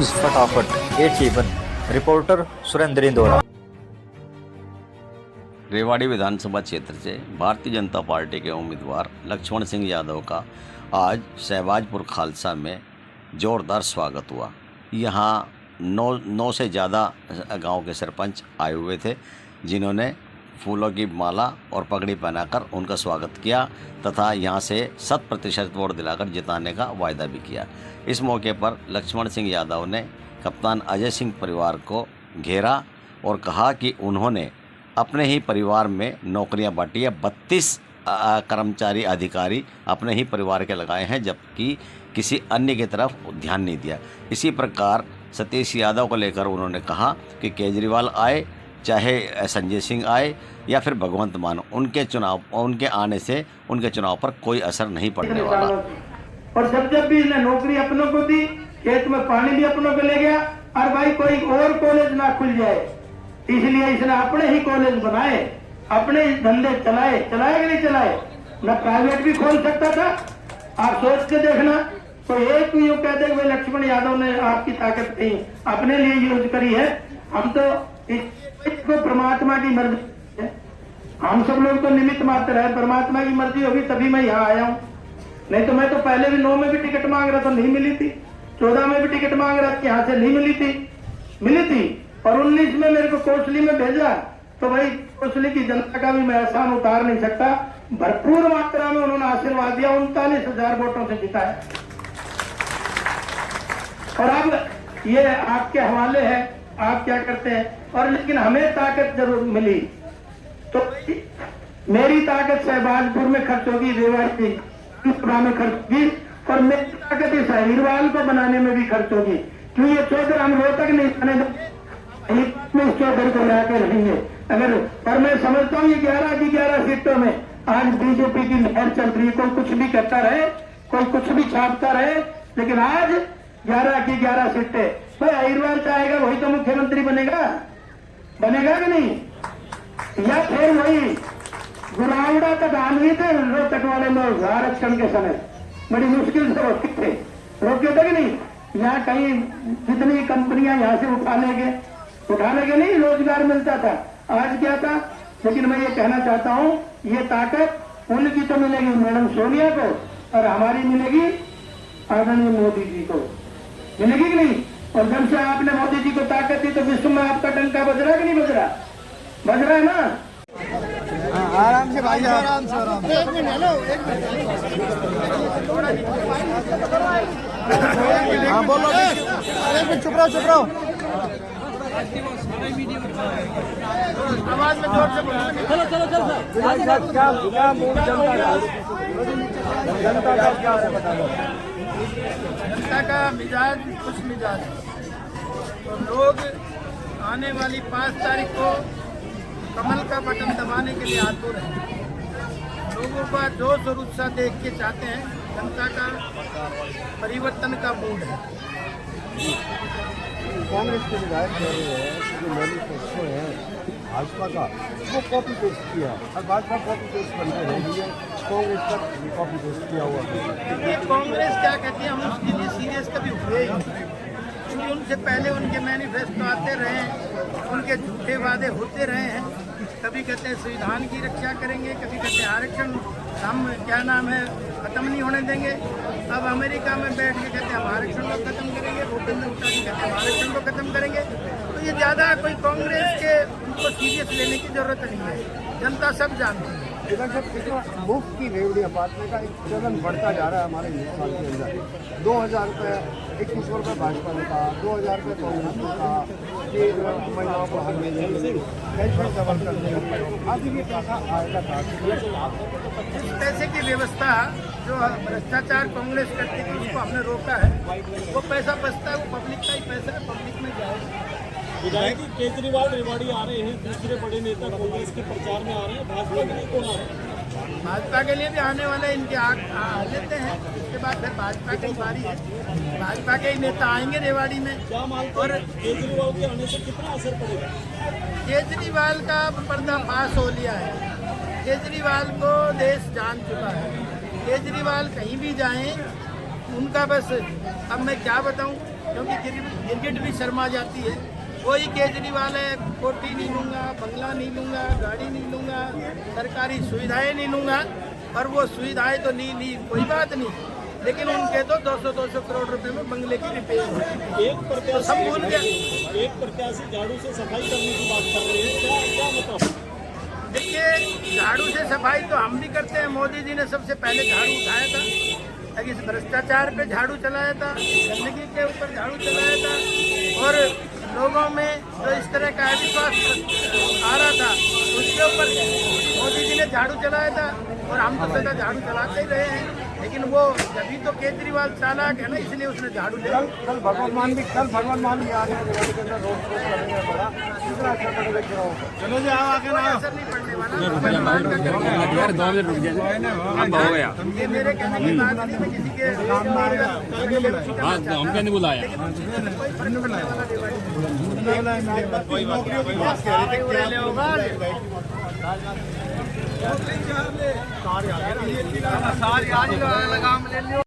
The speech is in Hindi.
न्यूज फटाफट A7 रिपोर्टर सुरेंद्र इंदौरा। रेवाड़ी विधानसभा क्षेत्र से भारतीय जनता पार्टी के उम्मीदवार लक्ष्मण सिंह यादव का आज शहबाजपुर खालसा में जोरदार स्वागत हुआ। यहाँ नौ से ज़्यादा गांव के सरपंच आए हुए थे, जिन्होंने फूलों की माला और पगड़ी पहनाकर उनका स्वागत किया तथा यहां से 100% वोट दिलाकर जिताने का वायदा भी किया। इस मौके पर लक्ष्मण सिंह यादव ने कप्तान अजय सिंह परिवार को घेरा और कहा कि उन्होंने अपने ही परिवार में नौकरियां बांटी है। 32 कर्मचारी अधिकारी अपने ही परिवार के लगाए हैं, जबकि किसी अन्य की तरफ ध्यान नहीं दिया। इसी प्रकार सतीश यादव को लेकर उन्होंने कहा कि केजरीवाल आए, चाहे संजय सिंह आए या फिर भगवंत मान, उनके आने से उनके चुनाव पर कोई असर नहीं पड़ने वाला। और जब भी इसने नौकरी अपनों को दी, खेत में पानी भी अपनों को ले गया, और भाई कोई और कॉलेज ना खुल जाए, इसलिए इसने अपने ही कॉलेज बनाए, अपने ही धंधे चलाए कि नहीं चलाए। न प्राइवेट भी खोल सकता था। आप सोच के देखना, तो एक यूँ कहते हुए लक्ष्मण यादव ने आपकी ताकत नहीं अपने लिए यूज करी है। हम तो इसको परमात्मा की मर्जी है, हम सब लोग तो निमित्त मात्र है। परमात्मा की मर्जी होगी तभी मैं यहाँ आया हूँ, नहीं तो मैं तो पहले भी 9 में भी टिकट मांग रहा था, नहीं मिली थी। 14 में भी टिकट मांग रहा था, यहाँ से नहीं मिली थी। और 19 में मेरे को कोसली में भेजा, तो भाई कोसली की जनता का भी मैं एहसान उतार नहीं सकता। भरपूर मात्रा में उन्होंने आशीर्वाद दिया, 39,000 वोटों से जिताया। और अब ये आपके हवाले है, आप क्या करते हैं। और लेकिन हमें ताकत जरूर मिली, तो मेरी ताकत शहबाजपुर में खर्च होगी, रेवाड़ी में खर्च होगी, और मेरी ताकत इस अहिरवाल को बनाने में भी खर्च होगी। क्यों ये चौधर हम रोहतक नहीं बने, में इस चौधर को लाकर रहेंगे अगर। पर मैं समझता हूँ ये 11 की 11 सीटों में आज बीजेपी की लहर चल रही है। कोई कुछ भी करता रहे, कोई कुछ भी छापता रहे, लेकिन आज 11 की 11 सीटें। भाई अहिरवाल चाहेगा वही तो मुख्यमंत्री बनेगा कि नहीं, या फिर वही गुरावड़ा तक आंधी थे रोहतक वाले लोग आरक्षण के समय बड़ी मुश्किल से रोके थे कि नहीं। यहाँ कहीं जितनी कंपनियां यहाँ से उठा लेंगे नहीं, रोजगार मिलता था। आज क्या था, लेकिन मैं ये कहना चाहता हूँ, ये ताकत उनकी तो मिलेगी मैडम सोनिया को, और हमारी मिलेगी आदरणीय मोदी जी को, मिलेगी कि नहीं। और जब से आपने मोदी जी को ताकत दी तो विश्व में आपका डंका बज रहा कि नहीं बज रहा? बज रहा है ना। आराम से भाई, आराम से। एक मिनट, हेलो, एक मिनट। हाँ बोलो, एक मिनट, चुप रहो। आवाज में जोर से बोलो। चलो क्या मूड जनता का क्या है बता दो। जनता का मिजाज खुश मिजाज है, तो लोग आने वाली 5 तारीख को कमल का बटन दबाने के लिए आतुर हैं। लोगों का जोश और उत्साह देख के चाहते हैं, जनता का परिवर्तन का मूड है। कांग्रेस के विधायक कह रहे हैं कि जो मैनिफेस्टो है भाजपा का, वो कॉपी पेस्ट किया, और भाजपा कॉपी पेस्ट बनते रही है, कांग्रेस का कॉपी पेस्ट किया हुआ है। ये कांग्रेस क्या कहती है, हम उसके लिए सीरियस कभी हुए ही नहीं, क्योंकि उनसे पहले उनके मैनिफेस्टो आते रहे हैं, उनके झूठे वादे होते रहे हैं। कभी कहते हैं संविधान की रक्षा करेंगे, कभी कहते हैं आरक्षण हम खत्म नहीं होने देंगे। अब अमेरिका में बैठ के कहते हैं हम आरक्षण को खत्म करेंगे, भूपेंद्र हुड्डा जी कहते हैं हम आरक्षण को खत्म करेंगे। तो ये ज़्यादा कोई कांग्रेस के उनको सीरियस लेने की जरूरत नहीं है, जनता सब जानती है। इधर से कितना मुफ्त की रेवड़ियाँ बांटने का एक चलन बढ़ता जा रहा है हमारे हिंदुस्तान के अंदर। 2,000 रुपये 2100 रुपये भाजपा ने कहा, 2,000 रुपये कांग्रेस ने कहा कि महिलाओं को हर महीने पेंशन डबल कर देंगे। अभी ये पैसा आएगा कहाँ? इस पैसे की व्यवस्था जो भ्रष्टाचार कांग्रेस करती थी उसको हमने रोका है। वो पैसा बचता है, वो पब्लिक का ही पैसा है, पब्लिक में जाएगा। विधायक केजरीवाल रेवाड़ी आ रहे हैं, दूसरे बड़े नेता कांग्रेस के प्रचार में आ रहे हैं, भाजपा के लिए कौन आ रहे हैं? भाजपा के लिए भी आने वाले इनके आ लेते हैं, उसके बाद फिर भाजपा की बारी है, भाजपा के ही नेता आएंगे रेवाड़ी में। क्या मानते हैं केजरीवाल के आने से कितना असर पड़ेगा? केजरीवाल का पर्दाफाश हो लिया है, केजरीवाल को देश जान चुका है। केजरीवाल कहीं भी जाएं, उनका बस, अब मैं क्या बताऊं, क्योंकि गिरगिट भी शर्मा जाती है। कोई केजरीवाल है कोठी नहीं लूँगा, बंगला नहीं लूँगा, गाड़ी नहीं लूँगा, सरकारी सुविधाएं नहीं लूँगा, और वो सुविधाएं तो ली कोई बात नहीं, लेकिन उनके तो 200 करोड़ रुपए में बंगले की रिपेयर होती है। एक सब भूल गए। प्रत्याशी झाड़ू से सफाई करने की बात कर रहे हैं, क्या मतलब? देखिए, झाड़ू से सफाई तो हम भी करते हैं। मोदी जी ने सबसे पहले झाड़ू उठाया था, इस भ्रष्टाचार पे झाड़ू चलाया था, गंदगी के ऊपर झाड़ू चलाया था, और लोगों में जो इस तरह का अविश्वास आ रहा था उसके ऊपर मोदी जी ने झाड़ू चलाया था, और हम तो सदा झाड़ू चलाते ही रहे हैं। लेकिन वो जभी तो केजरीवाल चालाक है ना, इसलिए उसने झाड़ू लिया। कल भगवान मान भी आ रहे हैं रेवाड़ी के अंदर रोड शो करेंगे बड़ा, कितना अच्छा पड़ेगा चुनाव। चलो जी, आओ आगे ना, असर नहीं पड़ने वाला। ये मेरे कहने की बात नहीं, मैं किसी के हम कहने बुलाया, लेकिन कोई फर्क पड़ने वाला नहीं।